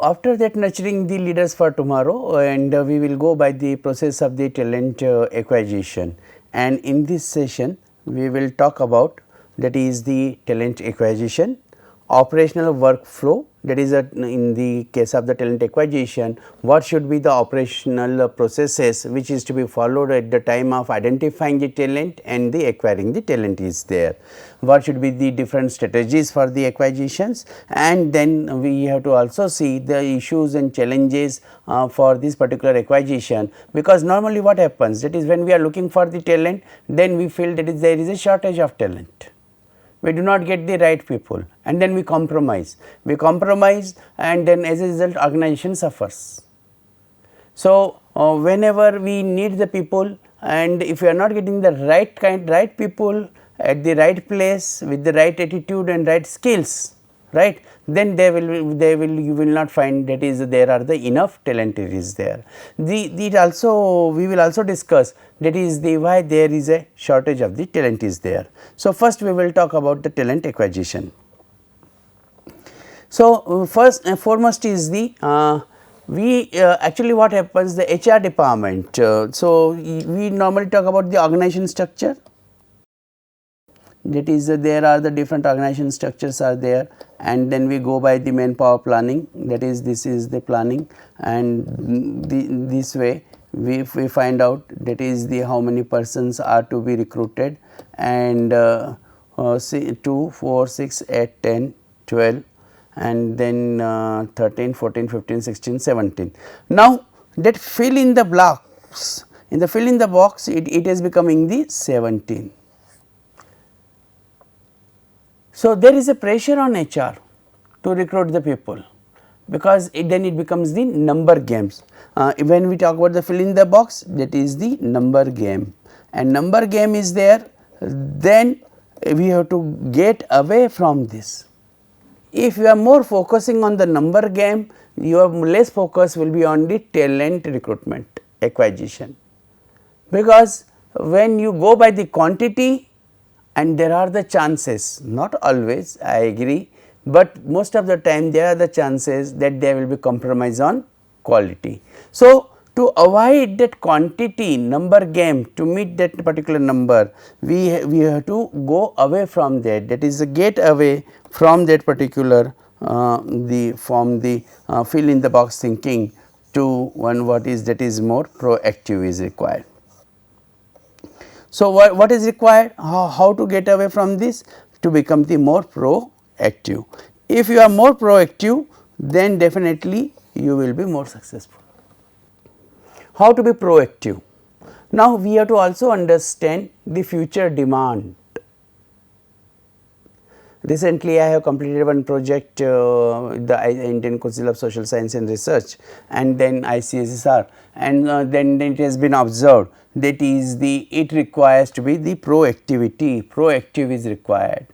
after that, nurturing the leaders for tomorrow, and we will go by the process of the talent acquisition. And in this session we will talk about, that is the talent acquisition, operational workflow, that is in the case of the talent acquisition, what should be the operational processes which is to be followed at the time of identifying the talent and the acquiring the talent is there. What should be the different strategies for the acquisitions, and then we have to also see the issues and challenges for this particular acquisition, because normally what happens, that is when we are looking for the talent, then we feel that there is a shortage of talent. We do not get the right people, and then we compromise and then as a result organization suffers. So, whenever we need the people, and if we are not getting the right people at the right place with the right attitude and right skills, right, then you will not find, that is there are the enough talent is there. We will also discuss, that is the why there is a shortage of the talent is there. So, first we will talk about the talent acquisition. So, first and foremost is the actually what happens, the HR department. So, we normally talk about the organization structure, that is there are the different organization structures are there, and then we go by the manpower planning, that is this is the planning, and this way we find out, that is the how many persons are to be recruited, and 2, 4, 6, 8, 10, 12 and then 13, 14, 15, 16, 17. Now, that fill in the blocks, in the fill in the box it is becoming the 17. So, there is a pressure on HR to recruit the people, because then it becomes the number games. When we talk about the fill in the box, that is the number game, and number game is there, then we have to get away from this. If you are more focusing on the number game, your less focus will be on the talent recruitment acquisition, because when you go by the quantity, and there are the chances, not always I agree, but most of the time there are the chances that there will be compromise on quality. So, to avoid that quantity number game, to meet that particular number, we have to go away from that is get away from that particular fill in the box thinking to one what is, that is more proactive is required. So, what is required, how to get away from this, to become the more proactive. If you are more proactive, then definitely you will be more successful. How to be proactive? Now, we have to also understand the future demand. Recently, I have completed one project, the Indian Council of Social Science and Research, and then ICSSR, and then it has been observed, that is it requires to be the proactive is required.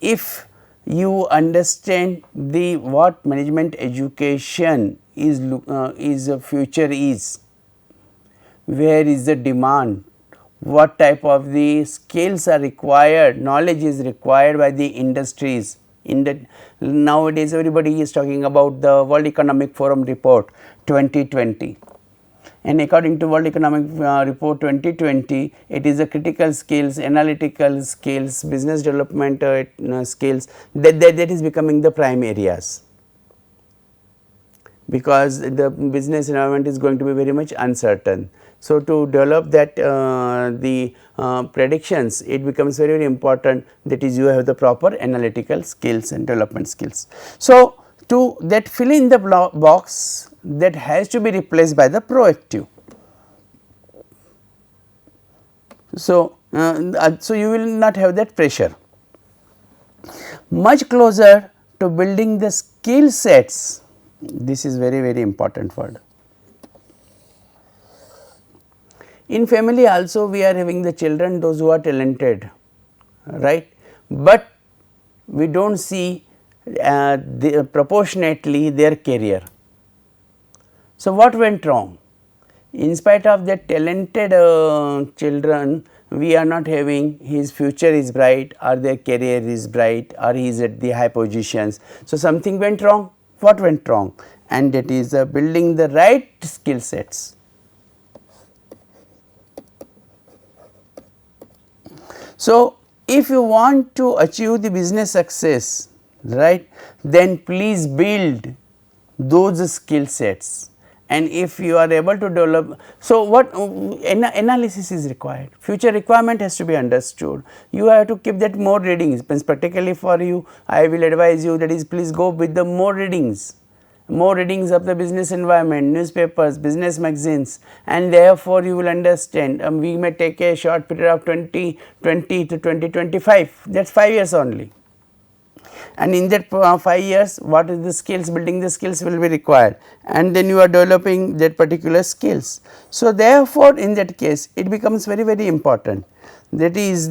If you understand what management education is future is, where is the demand, what type of the skills are required, knowledge is required by the industries. In that, nowadays everybody is talking about the World Economic Forum report 2020, and according to World Economic report 2020, it is a critical skills, analytical skills, business development skills that is becoming the prime areas, because the business environment is going to be very much uncertain. So, to develop that the predictions, it becomes very, very important, that is you have the proper analytical skills and development skills. So, to that fill in the box, that has to be replaced by the proactive. So, so you will not have that pressure. Much closer to building the skill sets, this is very, very important word. In family also we are having the children, those who are talented, right, but we do not see proportionately their career. So, what went wrong? In spite of that talented children, we are not having his future is bright, or their career is bright, or he is at the high positions. So, something went wrong. What went wrong? and that is building the right skill sets. So, if you want to achieve the business success, right, then please build those skill sets, and if you are able to develop. So, what analysis is required, future requirement has to be understood. You have to keep that more readings, particularly for you I will advise you, that is, please go with the more readings of the business environment, newspapers, business magazines, and therefore you will understand. We may take a short period of 2020 to 2025, that is 5 years only, and in that 5 years what is the skills, building the skills will be required, and then you are developing that particular skills. So, therefore, in that case it becomes very very important, that is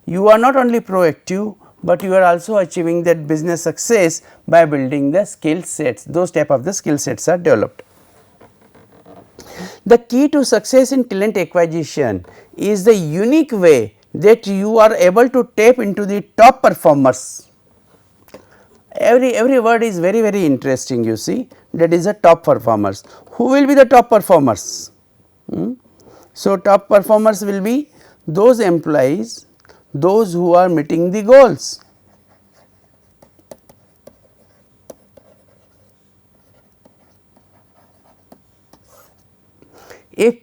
you are not only proactive, but you are also achieving that business success by building the skill sets. Those type of the skill sets are developed. The key to success in talent acquisition is the unique way that you are able to tap into the top performers. Every word is very very interesting, you see, that is the top performers. Who will be the top performers? So, top performers will be those employees, those who are meeting the goals. If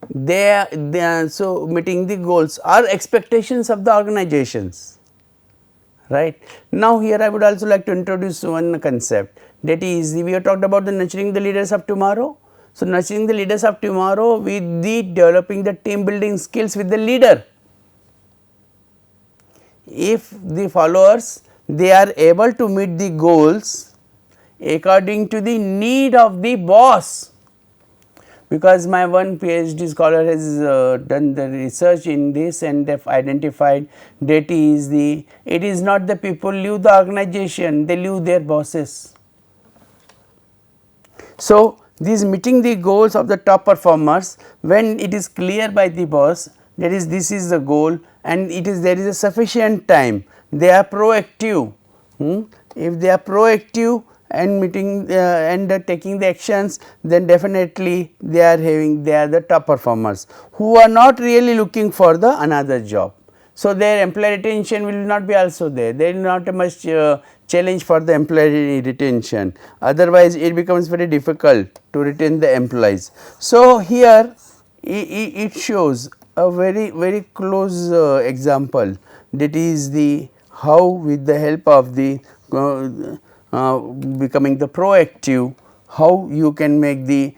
they are so meeting the goals or expectations of the organizations, right. Now, here I would also like to introduce one concept, that is, we have talked about the nurturing the leaders of tomorrow. So, nurturing the leaders of tomorrow with the developing the team building skills with the leader. If the followers, they are able to meet the goals according to the need of the boss, because my one PhD scholar has done the research in this and they have identified that it is not the people leave the organization, they leave their bosses. So, this meeting the goals of the top performers, when it is clear by the boss, that is, this is the goal and there is a sufficient time, they are proactive. If they are proactive and meeting and taking the actions, then definitely they are the top performers who are not really looking for the another job. So, their employee retention will not be also there, there is not much challenge for the employee retention, otherwise it becomes very difficult to retain the employees. So, here it shows a very very close example, that is how with the help of the becoming the proactive, how you can make the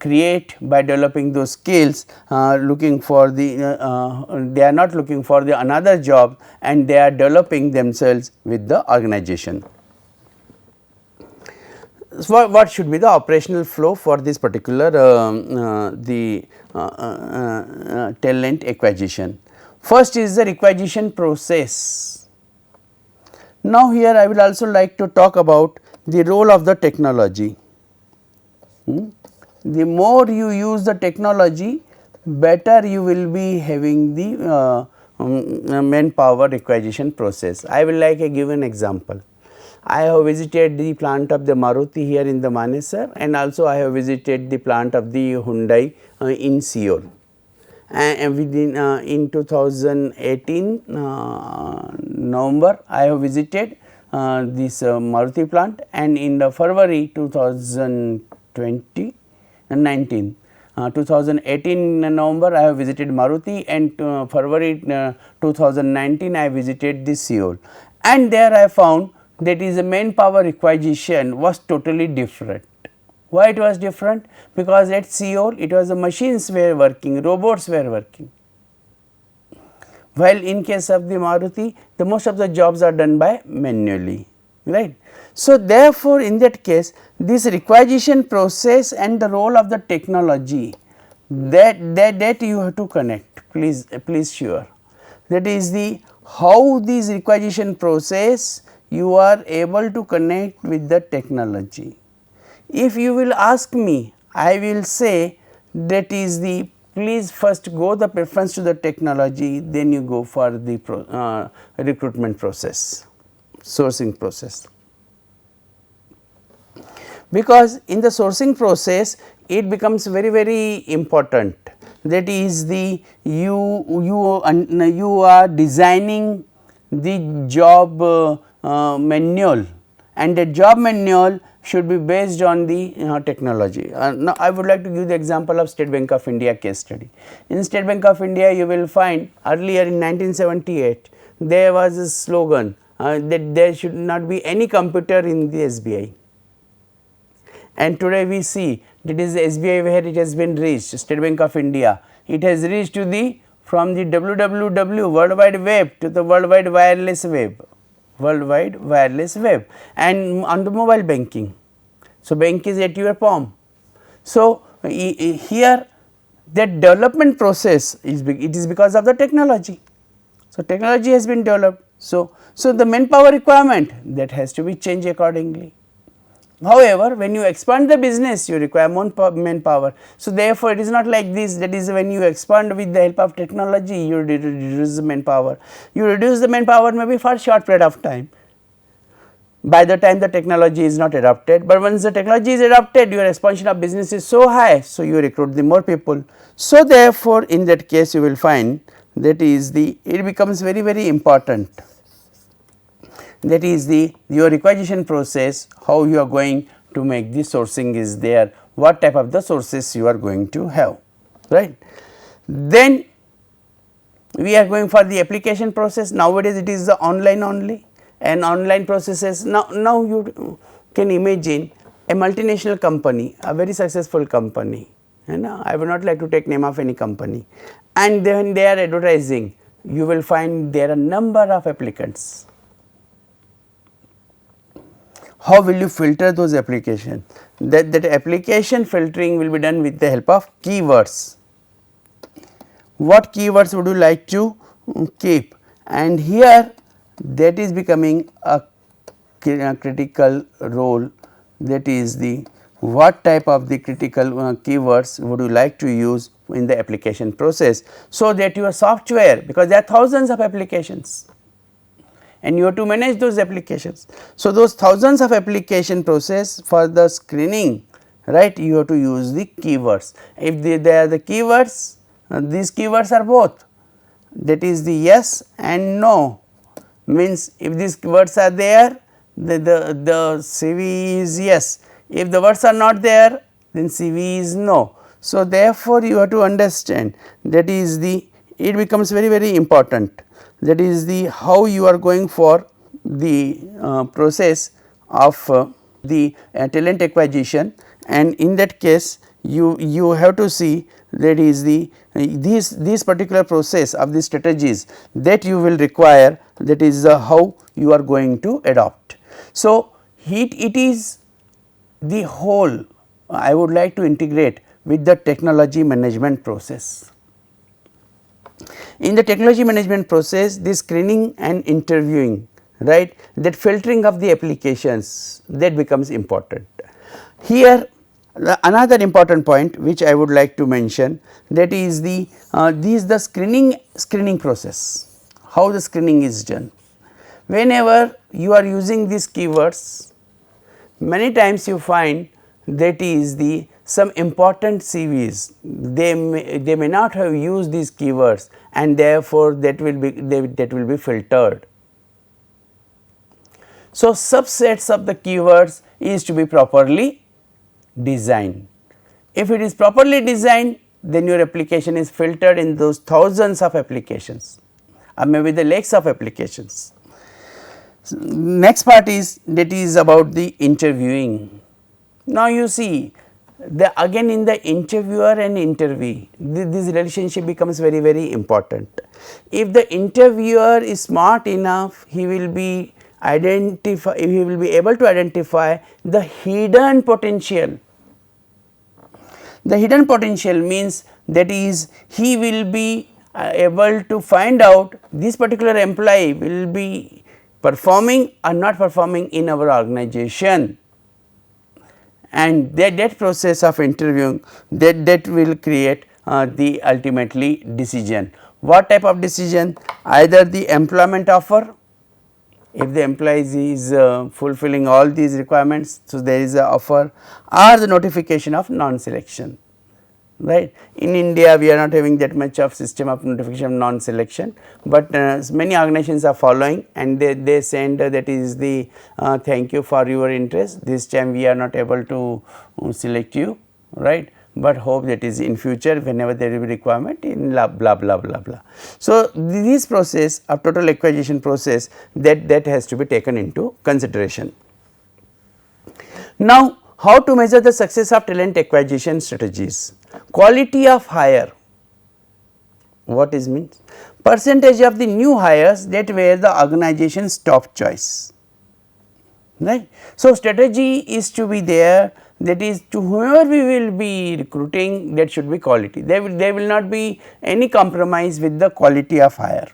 create by developing those skills, looking for they are not looking for the another job and they are developing themselves with the organization. So, what should be the operational flow for this particular talent acquisition? First is the requisition process. Now, here I would also like to talk about the role of the technology. The more you use the technology, better you will be having the manpower requisition process. I will like a given example. I have visited the plant of the Maruti here in the Manesar, and also I have visited the plant of the Hyundai in Seoul. And within in 2018 November, I have visited this Maruti plant, and in the February 2019 November I have visited Maruti, and February 2019 I visited the Seoul, and there I found that is the manpower requisition was totally different. Why it was different? Because at Seoul it was the machines were working, robots were working, while in case of the Maruti the most of the jobs are done by manually, right. So, therefore, in that case this requisition process and the role of the technology, that you have to connect, please sure, that is the how this requisition process you are able to connect with the technology. If you will ask me, I will say that is the please first go the preference to the technology, then you go for the recruitment process, sourcing process. because in the sourcing process it becomes very important, that is the you are designing the job manual, and the job manual should be based on the technology. Now, I would like to give the example of State Bank of India case study. In State Bank of India, you will find earlier in 1978 there was a slogan that there should not be any computer in the SBI, and today we see that is the SBI where it has been reached, State Bank of India. It has reached to the from the www World Wide Web to the World Wide Wireless Web, and on the mobile banking. So, bank is at your palm. So, here that development process is it is because of the technology. So, technology has been developed. So, the manpower requirement that has to be changed accordingly. However, when you expand the business you require more manpower. So, therefore, it is not like this, that is when you expand with the help of technology you reduce the manpower. You reduce the manpower maybe for a short period of time by the time the technology is not adopted, but once the technology is adopted your expansion of business is so high. So, you recruit the more people. So, therefore, in that case you will find that is the it becomes very important, that is the your acquisition process, how you are going to make the sourcing is there, what type of the sources you are going to have, right. Then we are going for the application process. Nowadays it is the online only, and online processes. Now you can imagine a multinational company, a very successful company, and I would not like to take name of any company, and then they are advertising, you will find there are number of applicants. How will you filter those applications? That application filtering will be done with the help of keywords. What keywords would you like to keep? And here that is becoming a critical role, that is the what type of the critical keywords would you like to use in the application process, so that your software, because there are thousands of applications and you have to manage those applications. So, those thousands of application process for the screening, right, you have to use the keywords. If they are the keywords, these keywords are both, that is the yes and no, means if these words are there the CV is yes, if the words are not there then CV is no. So, therefore, you have to understand that is the it becomes very important, that is the how you are going for the process of the talent acquisition, and in that case you have to see that is the these particular process of the strategies that you will require, that is how you are going to adopt. So, it is the whole I would like to integrate with the technology management process. In the technology management process, this screening and interviewing, right, that filtering of the applications, that becomes important. Here another important point which I would like to mention, that is the screening process, how the screening is done. Whenever you are using these keywords, many times you find that is the some important CVs, they may not have used these keywords, and therefore, that will be filtered. So, subsets of the keywords is to be properly designed. If it is properly designed, then your application is filtered in those thousands of applications or maybe the lakhs of applications. Next part is that is about the interviewing. Now, you see again in the interviewer and interviewee, this relationship becomes very important. If the interviewer is smart enough, he will be able to identify the hidden potential. The hidden potential means that is he will be able to find out this particular employee will be performing or not performing in our organization, and that process of interviewing that will create the ultimately decision. What type of decision? Either the employment offer if the employee is fulfilling all these requirements, so there is a offer or the notification of non-selection, right. In India we are not having that much of system of notification of non-selection, but many organizations are following and they send that is the thank you for your interest, this time we are not able to select you, right, but hope that is in future whenever there will be requirement in blah blah blah blah blah. So, this process of total acquisition process that has to be taken into consideration. Now, how to measure the success of talent acquisition strategies? Quality of hire, what is means? Percentage of the new hires that were the organization's top choice, right. So, strategy is to be there, that is to whoever we will be recruiting, that should be quality, there will not be any compromise with the quality of hire.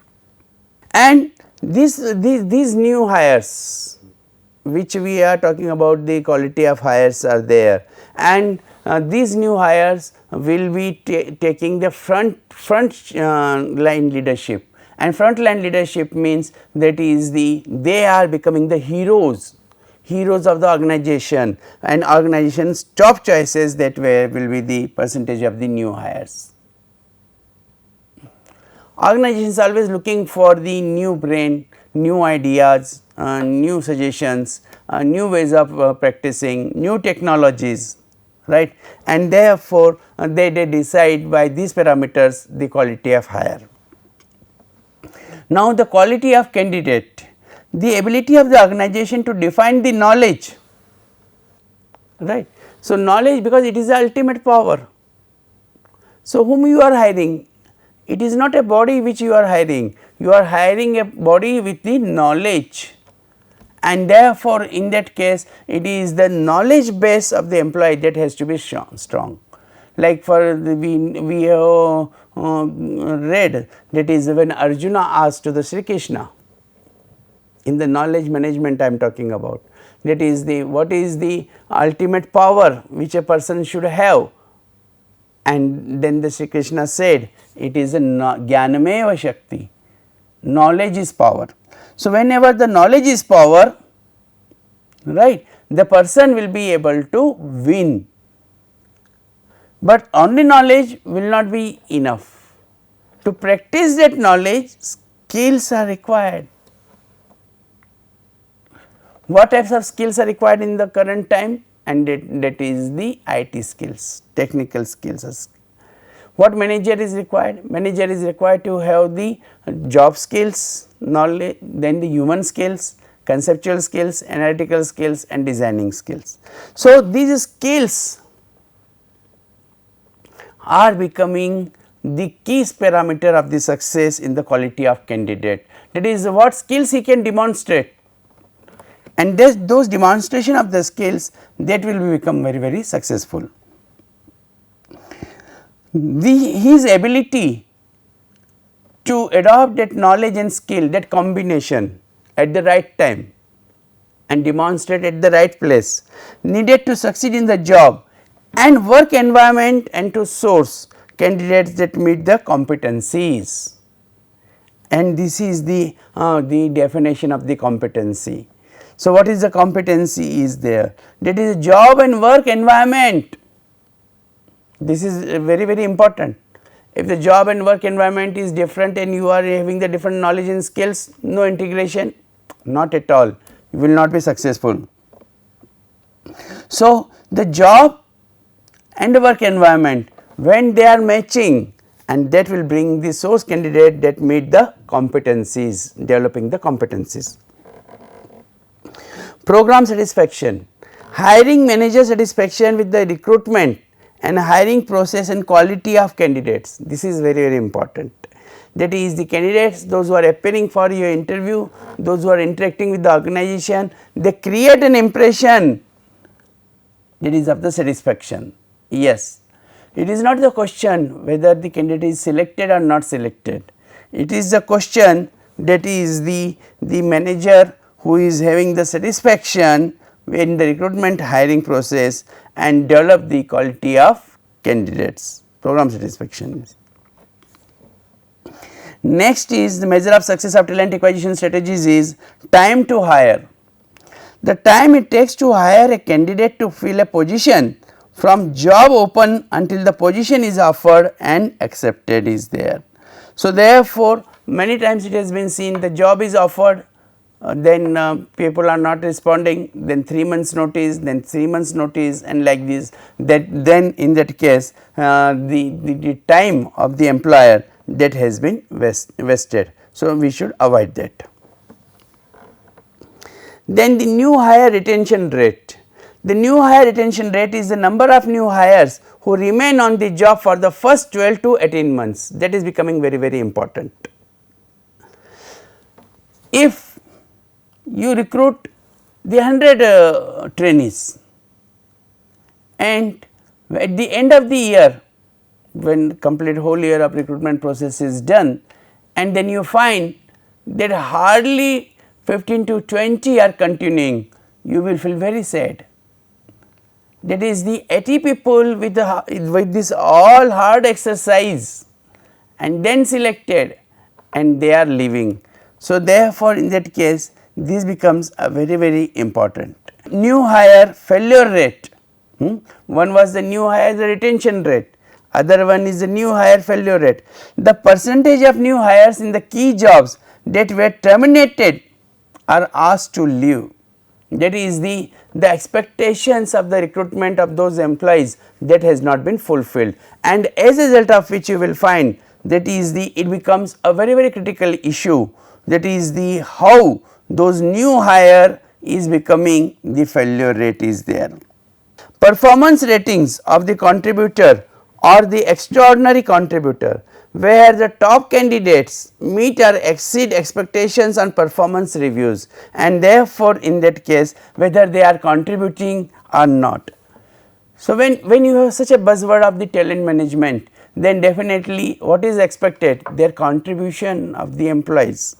And these new hires which we are talking about, the quality of hires are there, and these new hires will be taking the front line leadership, and front line leadership means that is they are becoming the heroes of the organization, and organization's top choices that will be the percentage of the new hires. Organizations always looking for the new brain, new ideas, new suggestions, new ways of practicing, new technologies, right, and therefore, they decide by these parameters the quality of hire. Now, the quality of candidate, the ability of the organization to define the knowledge, right. So, knowledge, because it is the ultimate power. So, whom you are hiring, it is not a body which you are hiring a body with the knowledge, and therefore, in that case it is the knowledge base of the employee that has to be strong. Like for we have read, that is when Arjuna asked to the Sri Krishna, in the knowledge management I am talking about, that is what is the ultimate power which a person should have, and then the Sri Krishna said it is a Jnanameva Shakti, knowledge is power. So, whenever the knowledge is power, right, the person will be able to win, but only knowledge will not be enough. To practice that knowledge, skills are required. What types of skills are required in the current time? And that is the IT skills, technical skills. What manager is required? Manager is required to have the job skills, knowledge, then the human skills, conceptual skills, analytical skills and designing skills. So, these skills are becoming the key parameter of the success in the quality of candidate, that is what skills he can demonstrate, and those demonstration of the skills that will become very successful. His ability to adopt that knowledge and skill, that combination at the right time and demonstrate at the right place, needed to succeed in the job and work environment and to source candidates that meet the competencies. And this is the definition of the competency. So, what is the competency is there? That is job and work environment. This is very important. If the job and work environment is different and you are having the different knowledge and skills, no integration, not at all, you will not be successful. So, the job and the work environment, when they are matching, and that will bring the source candidate that meet the competencies, developing the competencies. Program satisfaction, hiring manager satisfaction with the recruitment and hiring process and quality of candidates. This is very important. That is the candidates, those who are appearing for your interview, those who are interacting with the organization, they create an impression that is of the satisfaction. Yes, it is not the question whether the candidate is selected or not selected. It is the question that is the manager who is having the satisfaction in the recruitment hiring process and develop the quality of candidates, program satisfaction. Next is the measure of success of talent acquisition strategies is time to hire. The time it takes to hire a candidate to fill a position from job open until the position is offered and accepted is there. So, therefore, many times it has been seen the job is offered, then people are not responding, then 3 months notice, then 3 months notice, and like this, that then in that case the time of the employer that has been wasted. So, we should avoid that. Then the new hire retention rate. The new hire retention rate is the number of new hires who remain on the job for the first 12 to 18 months, that is becoming very important. If you recruit the 100 trainees and at the end of the year, when complete whole year of recruitment process is done, and then you find that hardly 15 to 20 are continuing, you will feel very sad. That is the 80 people with this all hard exercise and then selected and they are leaving. So, therefore, in that case this becomes a very important. New hire failure rate, one was the new hire the retention rate, other one is the new hire failure rate. The percentage of new hires in the key jobs that were terminated are asked to leave, that is the expectations of the recruitment of those employees that has not been fulfilled, and as a result of which you will find that is it becomes a very critical issue, that is the how those new hire is becoming the failure rate is there. Performance ratings of the contributor or the extraordinary contributor, where the top candidates meet or exceed expectations on performance reviews, and therefore, in that case whether they are contributing or not. So, when you have such a buzzword of the talent management, then definitely what is expected, their contribution of the employees.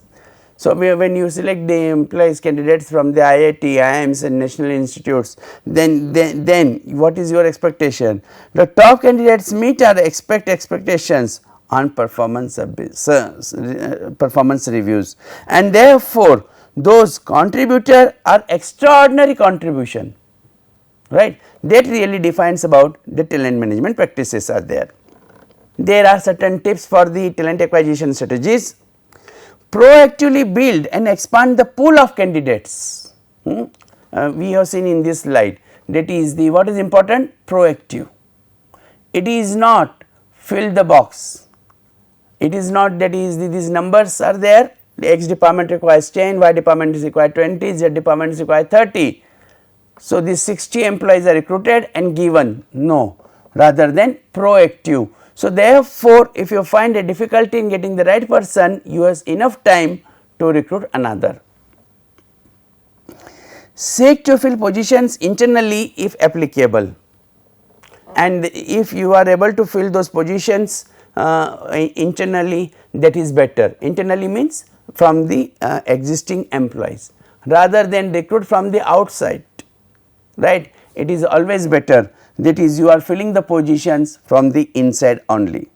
So, when you select the employees candidates from the IIT, IIMs and national institutes, then what is your expectation? The top candidates meet or expect expectations on performance reviews, and therefore, those contributor are extraordinary contribution, right, that really defines about the talent management practices are there. There are certain tips for the talent acquisition strategies. Proactively build and expand the pool of candidates. We have seen in this slide, that is the what is important, proactive. It is not fill the box, it is not that is these numbers are there, the X department requires 10, Y department is required 20, Z department is required 30. So, these 60 employees are recruited and given, no, rather than proactive. So, therefore, if you find a difficulty in getting the right person, you have enough time to recruit another. Seek to fill positions internally if applicable, and if you are able to fill those positions internally, that is better. Internally means from the existing employees rather than recruit from the outside, right. It is always better, that is you are filling the positions from the inside only.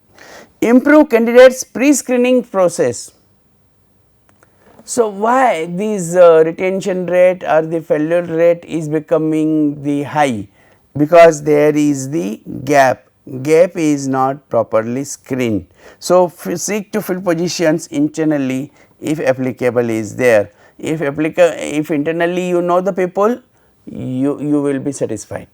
Improve candidates pre-screening process. So, why this retention rate or the failure rate is becoming the high? Because there is the gap is not properly screened. So, seek to fill positions internally if applicable is there. If internally you know the people, you will be satisfied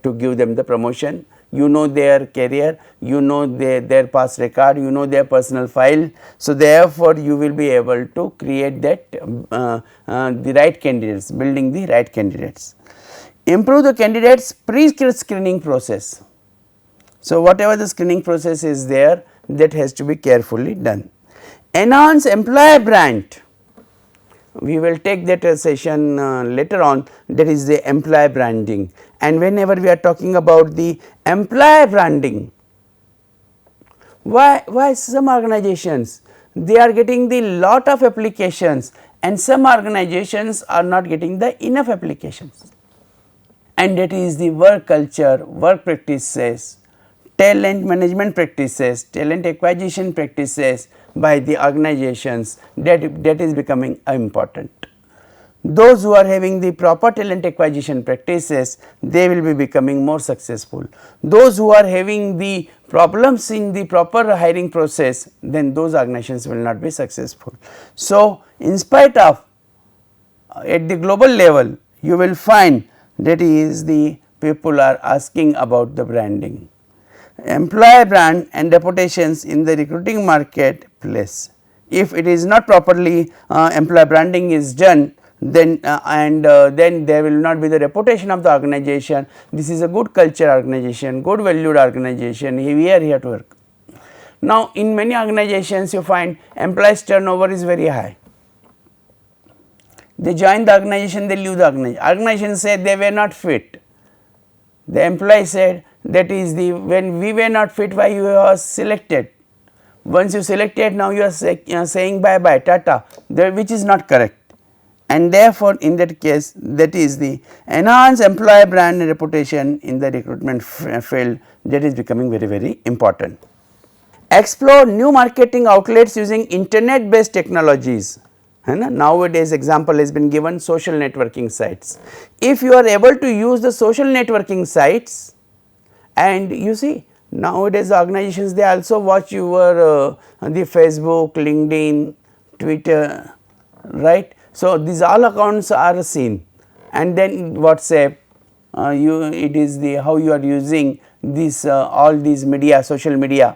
to give them the promotion, you know their career, you know their past record, you know their personal file. So, therefore, you will be able to create that the right candidates, building the right candidates. Improve the candidates pre-screening process. So, whatever the screening process is there, that has to be carefully done. Enhance employer brand. We will take that session later on, that is the employer branding, and whenever we are talking about the employer branding, why some organizations they are getting the lot of applications and some organizations are not getting the enough applications, and that is the work culture, work practices, talent management practices, talent acquisition practices by the organizations, that is becoming important. Those who are having the proper talent acquisition practices, they will be becoming more successful. Those who are having the problems in the proper hiring process, then those organizations will not be successful. So, in spite of at the global level, you will find that is the people are asking about the branding. Employer brand and reputations in the recruiting marketplace. If it is not properly employer branding is done, then then there will not be the reputation of the organization. This is a good culture organization, good valued organization, we are here to work. Now, in many organizations you find employees turnover is very high. They join the organization, they leave the organization. Organization said they were not fit. The employee said that is the when we were not fit, why you were selected. Once you selected, now you are saying bye bye tata, which is not correct. And therefore, in that case, that is the enhanced employer brand and reputation in the recruitment field, that is becoming very, very important. Explore new marketing outlets using internet based technologies. Nowadays example has been given, social networking sites. If you are able to use the social networking sites, and you see nowadays organizations, they also watch your the Facebook, LinkedIn, Twitter, right. So, these all accounts are seen, and then WhatsApp, it is the how you are using this all these media, social media,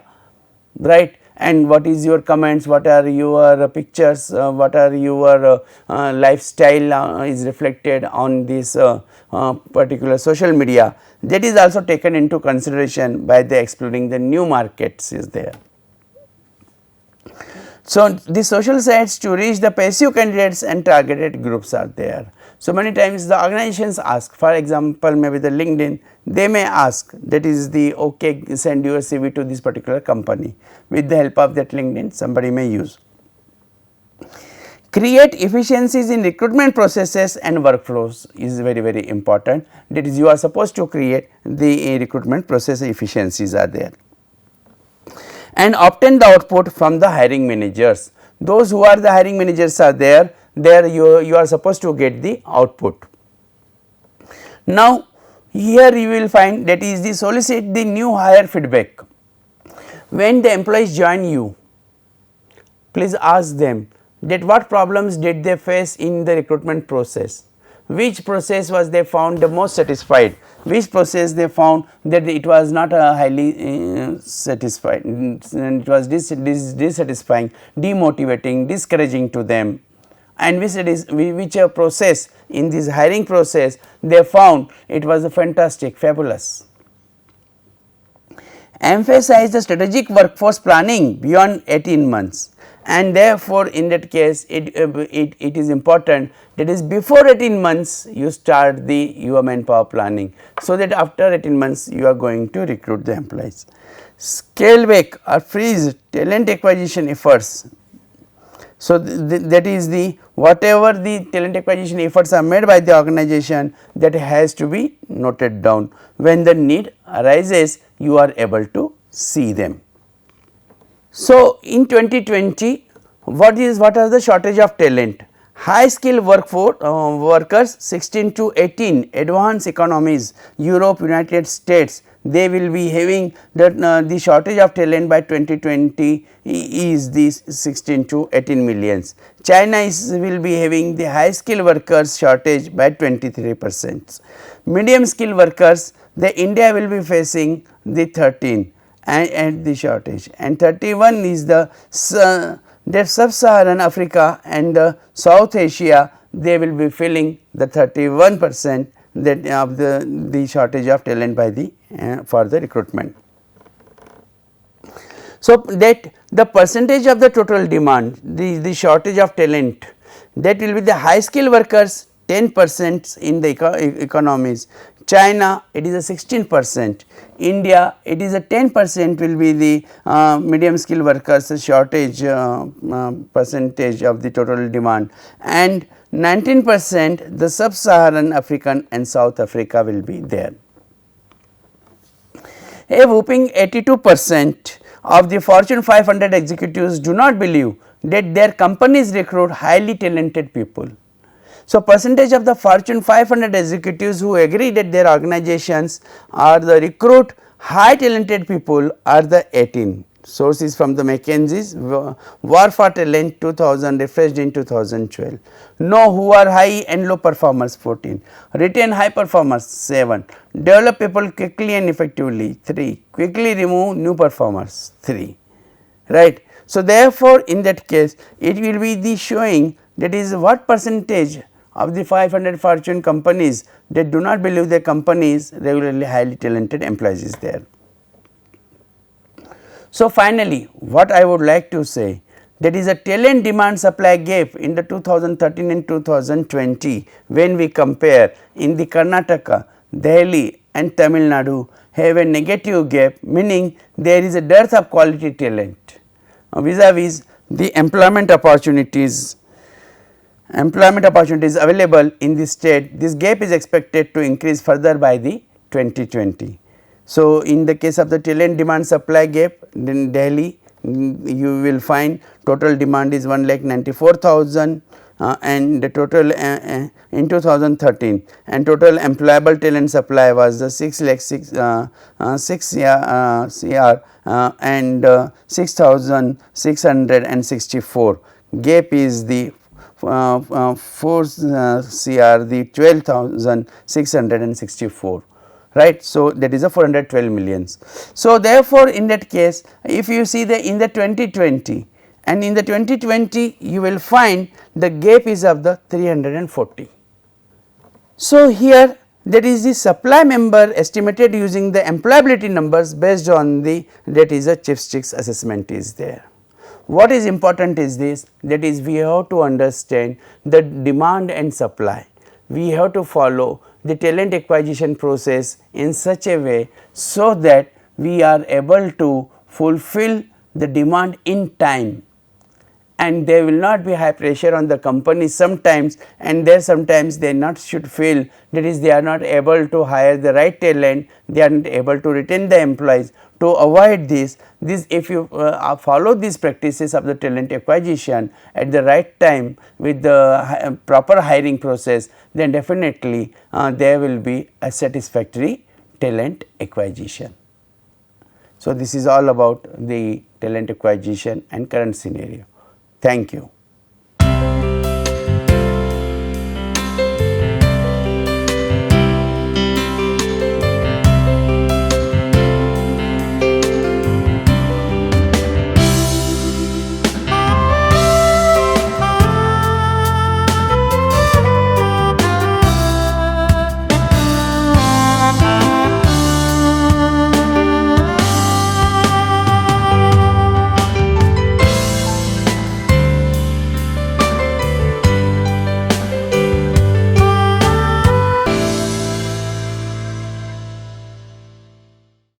right, and what is your comments, what are your pictures, what are your lifestyle is reflected on this particular social media, that is also taken into consideration by the exploring the new markets is there. So, the social sites to reach the passive candidates and targeted groups are there. So, many times the organizations ask, for example, maybe the LinkedIn, they may ask, that is the okay, send your CV to this particular company. With the help of that LinkedIn, somebody may use. Create efficiencies in recruitment processes and workflows is very, very important. That is, you are supposed to create the recruitment process efficiencies are there. And obtain the output from the hiring managers. Those who are the hiring managers are there you are supposed to get the output. Now, here you will find that is the solicit the new hire feedback. When the employees join you, please ask them that what problems did they face in the recruitment process, which process was they found the most satisfied, which process they found that it was not highly satisfied and it was dissatisfying, demotivating, discouraging to them, and which process in this hiring process they found it was a fantastic, fabulous. Emphasize the strategic workforce planning beyond 18 months. And therefore, in that case it is important that is before 18 months you start the your manpower planning, so that after 18 months you are going to recruit the employees. Scale back or freeze talent acquisition efforts. So, that is the whatever the talent acquisition efforts are made by the organization, that has to be noted down. When the need arises, you are able to see them. So, in 2020, what are the shortage of talent? High skilled workers 16 to 18 advanced economies, Europe, United States, they will be having that the shortage of talent by 2020 is this 16 to 18 millions. China will be having the high skilled workers shortage by 23%. Medium skilled workers, the India will be facing the 13 and the shortage, and 31 is the sub-Saharan Africa and South Asia, they will be filling the 31% that of the shortage of talent by the for the recruitment. So, that the percentage of the total demand, the shortage of talent, that will be the high skilled workers 10% in the economies. China, it is a 16%, India, it is a 10% will be the medium skilled workers shortage percentage of the total demand, and 19% the sub-Saharan African and South Africa will be there. A whooping 82% of the Fortune 500 executives do not believe that their companies recruit highly talented people. So, percentage of the Fortune 500 executives who agree that their organizations are the recruit high talented people are the 18. Source is from the McKinsey's War for Talent 2000 refreshed in 2012. Know who are high and low performers 14. Retain high performers 7. Develop people quickly and effectively 3. Quickly remove new performers 3. Right. So, therefore, in that case it will be the showing that is what percentage of the 500 Fortune companies that do not believe their companies regularly highly talented employees is there. So, finally, what I would like to say that is a talent demand supply gap in the 2013 and 2020 when we compare in the Karnataka, Delhi and Tamil Nadu have a negative gap, meaning there is a dearth of quality talent vis-a-vis the employment opportunities available in the state. This gap is expected to increase further by the 2020. So, in the case of the talent demand supply gap in Delhi, you will find total demand is 1,94,000 and the total in 2013 and total employable talent supply was the 6 CR and 6,664. Gap is the 4 CR, the 12,664. Right. So, that is a 412 millions. So, therefore, in that case if you see the in the 2020 and in the 2020 you will find the gap is of the 340. So, here that is the supply member estimated using the employability numbers based on the that is a Chipsticks assessment is there. What is important is this, that is we have to understand the demand and supply. We have to follow the talent acquisition process in such a way so that we are able to fulfill the demand in time, and there will not be high pressure on the company sometimes, and there sometimes they not should feel that is they are not able to hire the right talent, they are not able to retain the employees. To avoid this if you follow these practices of the talent acquisition at the right time with the proper hiring process, then definitely there will be a satisfactory talent acquisition. So, this is all about the talent acquisition and current scenario. Thank you.